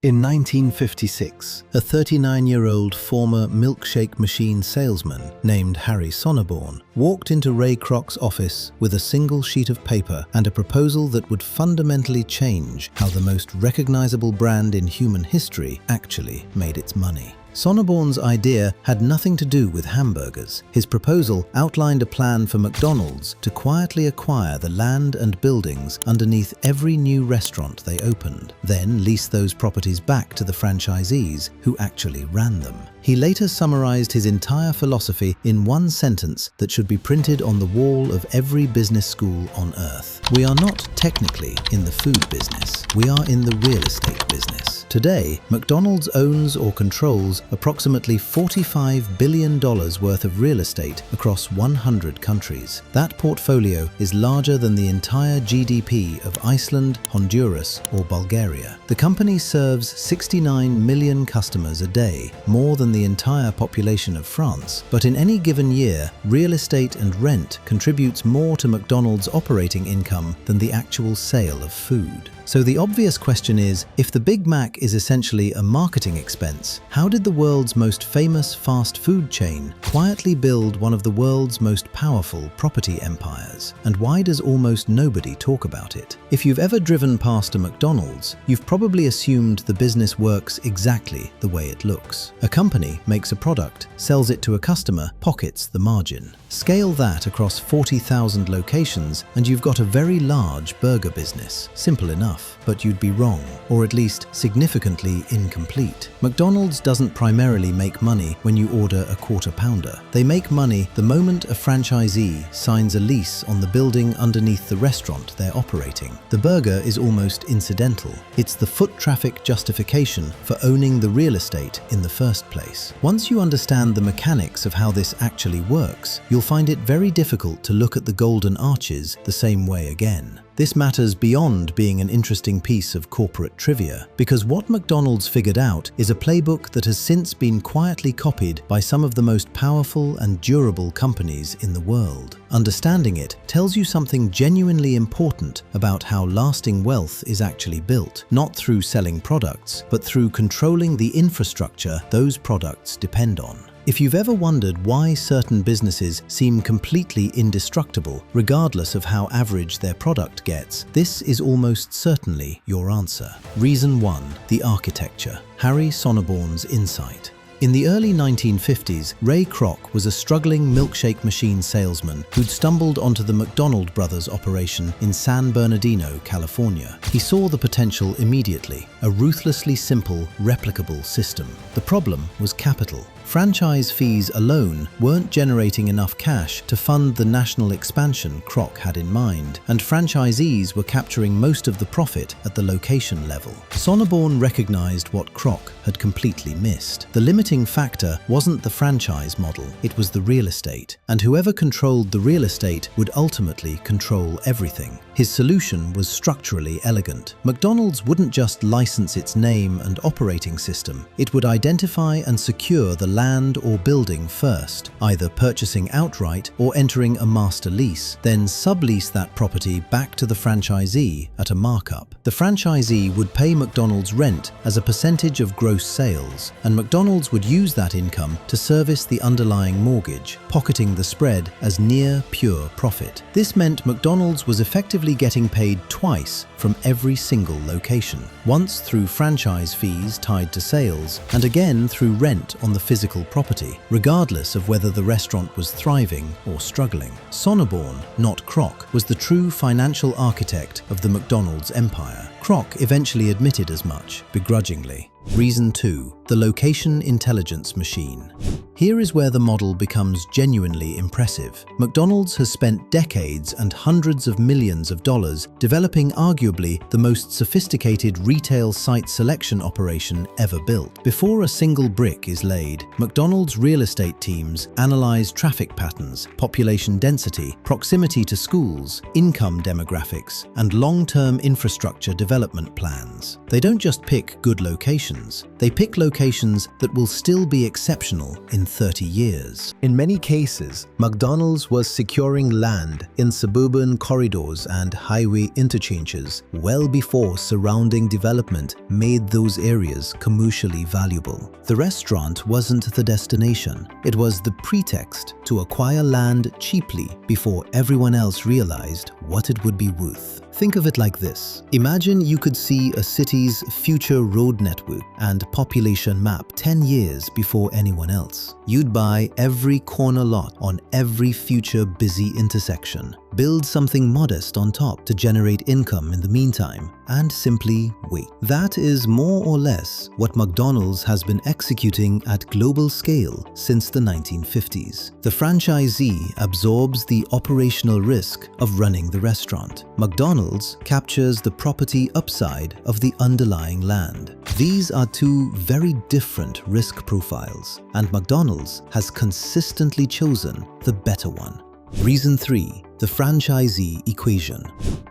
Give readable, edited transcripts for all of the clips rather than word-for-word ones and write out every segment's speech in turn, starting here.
In 1956, a 39-year-old former milkshake machine salesman named Harry Sonneborn walked into Ray Kroc's office with a single sheet of paper and a proposal that would fundamentally change how the most recognizable brand in human history actually made its money. Sonneborn's idea had nothing to do with hamburgers. His proposal outlined a plan for McDonald's to quietly acquire the land and buildings underneath every new restaurant they opened, then lease those properties back to the franchisees who actually ran them. He later summarized his entire philosophy in one sentence that should be printed on the wall of every business school on earth. "We are not technically in the food business. We are in the real estate business." Today, McDonald's owns or controls approximately $45 billion worth of real estate across 100 countries. That portfolio is larger than the entire GDP of Iceland, Honduras, or Bulgaria. The company serves 69 million customers a day, more than the entire population of France. But in any given year, real estate and rent contributes more to McDonald's operating income than the actual sale of food. So the obvious question is, if the Big Mac is essentially a marketing expense, how did the world's most famous fast food chain quietly build one of the world's most powerful property empires? And why does almost nobody talk about it? If you've ever driven past a McDonald's, you've probably assumed the business works exactly the way it looks. A company makes a product, sells it to a customer, pockets the margin. Scale that across 40,000 locations and you've got a very large burger business. Simple enough, but you'd be wrong, or at least significantly incomplete. McDonald's doesn't primarily make money when you order a quarter pounder. They make money the moment a franchisee signs a lease on the building underneath the restaurant they're operating. The burger is almost incidental. It's the foot traffic justification for owning the real estate in the first place. Once you understand the mechanics of how this actually works, you'll find it very difficult to look at the golden arches the same way again. This matters beyond being an interesting piece of corporate trivia, because what McDonald's figured out is a playbook that has since been quietly copied by some of the most powerful and durable companies in the world. Understanding it tells you something genuinely important about how lasting wealth is actually built, not through selling products, but through controlling the infrastructure those products depend on. If you've ever wondered why certain businesses seem completely indestructible, regardless of how average their product gets, this is almost certainly your answer. Reason 1. The architecture. Harry Sonneborn's insight. In the early 1950s, Ray Kroc was a struggling milkshake machine salesman who'd stumbled onto the McDonald Brothers operation in San Bernardino, California. He saw the potential immediately, a ruthlessly simple, replicable system. The problem was capital. Franchise fees alone weren't generating enough cash to fund the national expansion Kroc had in mind, and franchisees were capturing most of the profit at the location level. Sonneborn recognized what Kroc had completely missed. The limiting factor wasn't the franchise model, it was the real estate, and whoever controlled the real estate would ultimately control everything. His solution was structurally elegant. McDonald's wouldn't just license its name and operating system, it would identify and secure the land or building first, either purchasing outright or entering a master lease, then sublease that property back to the franchisee at a markup. The franchisee would pay McDonald's rent as a percentage of gross sales, and McDonald's would use that income to service the underlying mortgage, pocketing the spread as near pure profit. This meant McDonald's was effectively getting paid twice from every single location, once through franchise fees tied to sales, and again through rent on the physical property, regardless of whether the restaurant was thriving or struggling. Sonneborn, not Kroc, was the true financial architect of the McDonald's empire. Kroc eventually admitted as much, begrudgingly. Reason 2. The location intelligence machine. Here is where the model becomes genuinely impressive. McDonald's has spent decades and hundreds of millions of dollars developing arguably the most sophisticated retail site selection operation ever built. Before a single brick is laid, McDonald's real estate teams analyze traffic patterns, population density, proximity to schools, income demographics, and long-term infrastructure development plans. They don't just pick good locations, they pick locations locations that will still be exceptional in 30 years. In many cases, McDonald's was securing land in suburban corridors and highway interchanges well before surrounding development made those areas commercially valuable. The restaurant wasn't the destination. It was the pretext to acquire land cheaply before everyone else realized what it would be worth. Think of it like this. Imagine you could see a city's future road network and population map 10 years before anyone else. You'd buy every corner lot on every future busy intersection, build something modest on top to generate income in the meantime, and simply wait. That is more or less what McDonald's has been executing at global scale since the 1950s. The franchisee absorbs the operational risk of running the restaurant. McDonald's captures the property upside of the underlying land. These are two very different risk profiles, and McDonald's has consistently chosen the better one. Reason 3. The Franchisee Equation.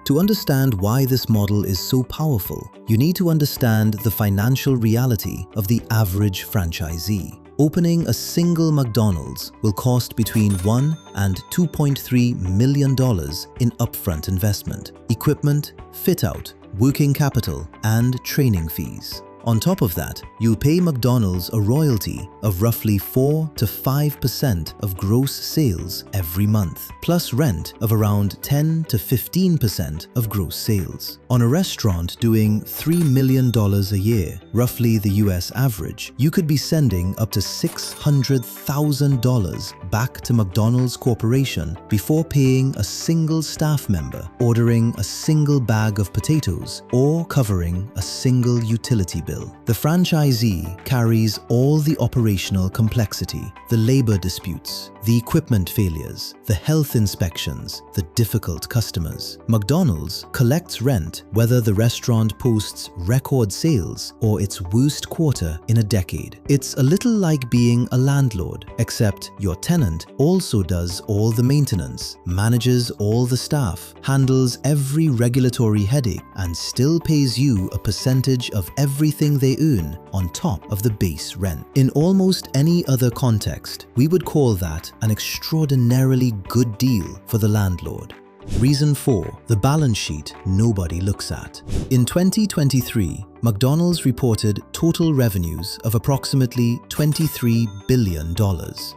To understand why this model is so powerful, you need to understand the financial reality of the average franchisee. Opening a single McDonald's will cost between $1 and $2.3 million in upfront investment, equipment, fit-out, working capital, and training fees. On top of that, you'll pay McDonald's a royalty of roughly 4 to 5% of gross sales every month, plus rent of around 10 to 15% of gross sales. On a restaurant doing $3 million a year, roughly the US average, you could be sending up to $600,000 back to McDonald's Corporation before paying a single staff member, ordering a single bag of potatoes, or covering a single utility bill. The franchisee carries all the operational complexity, the labor disputes, the equipment failures, the health inspections, the difficult customers. McDonald's collects rent whether the restaurant posts record sales or its worst quarter in a decade. It's a little like being a landlord, except your tenant also does all the maintenance, manages all the staff, handles every regulatory headache, and still pays you a percentage of everything they earn on top of the base rent. In almost any other context, we would call that an extraordinarily good deal for the landlord. Reason 4. The balance sheet nobody looks at. In 2023, McDonald's reported total revenues of approximately $23 billion.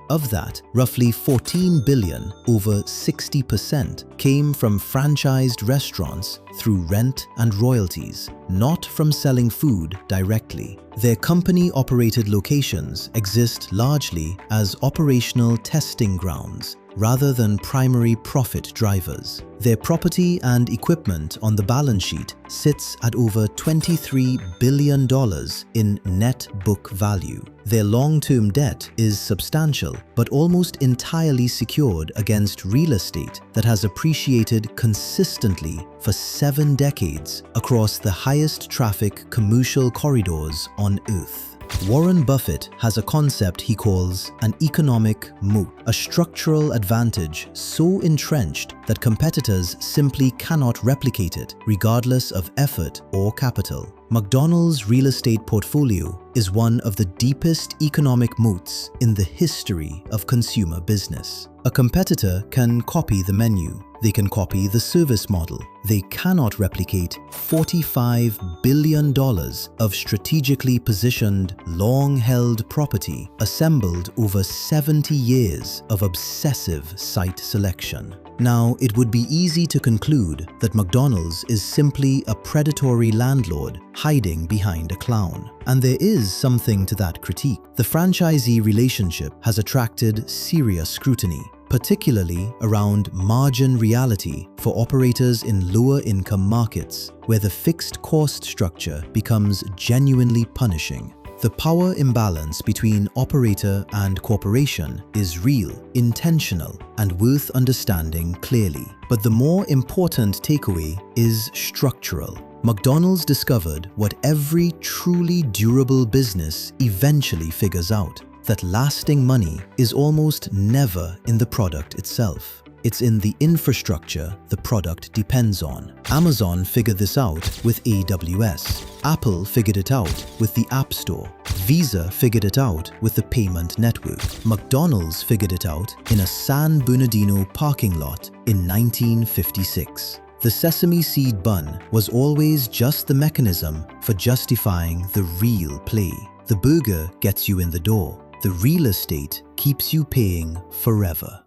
Of that, roughly $14 billion, over 60%, came from franchised restaurants through rent and royalties, not from selling food directly. Their company-operated locations exist largely as operational testing grounds rather than primary profit drivers. Their property and equipment on the balance sheet sits at over $23 billion in net book value. Their long-term debt is substantial, but almost entirely secured against real estate that has appreciated consistently for 7 decades across the highest traffic commercial corridors on Earth. Warren Buffett has a concept he calls an economic moat, a structural advantage so entrenched that competitors simply cannot replicate it, regardless of effort or capital. McDonald's real estate portfolio is one of the deepest economic moats in the history of consumer business. A competitor can copy the menu, they can copy the service model. They cannot replicate $45 billion of strategically positioned, long-held property assembled over 70 years of obsessive site selection. Now, it would be easy to conclude that McDonald's is simply a predatory landlord hiding behind a clown. And there is something to that critique. The franchisee relationship has attracted serious scrutiny, particularly around margin reality for operators in lower income markets, where the fixed cost structure becomes genuinely punishing. The power imbalance between operator and corporation is real, intentional, and worth understanding clearly. But the more important takeaway is structural. McDonald's discovered what every truly durable business eventually figures out: that lasting money is almost never in the product itself. It's in the infrastructure the product depends on. Amazon figured this out with AWS. Apple figured it out with the App Store. Visa figured it out with the payment network. McDonald's figured it out in a San Bernardino parking lot in 1956. The sesame seed bun was always just the mechanism for justifying the real play. The burger gets you in the door. The real estate keeps you paying forever.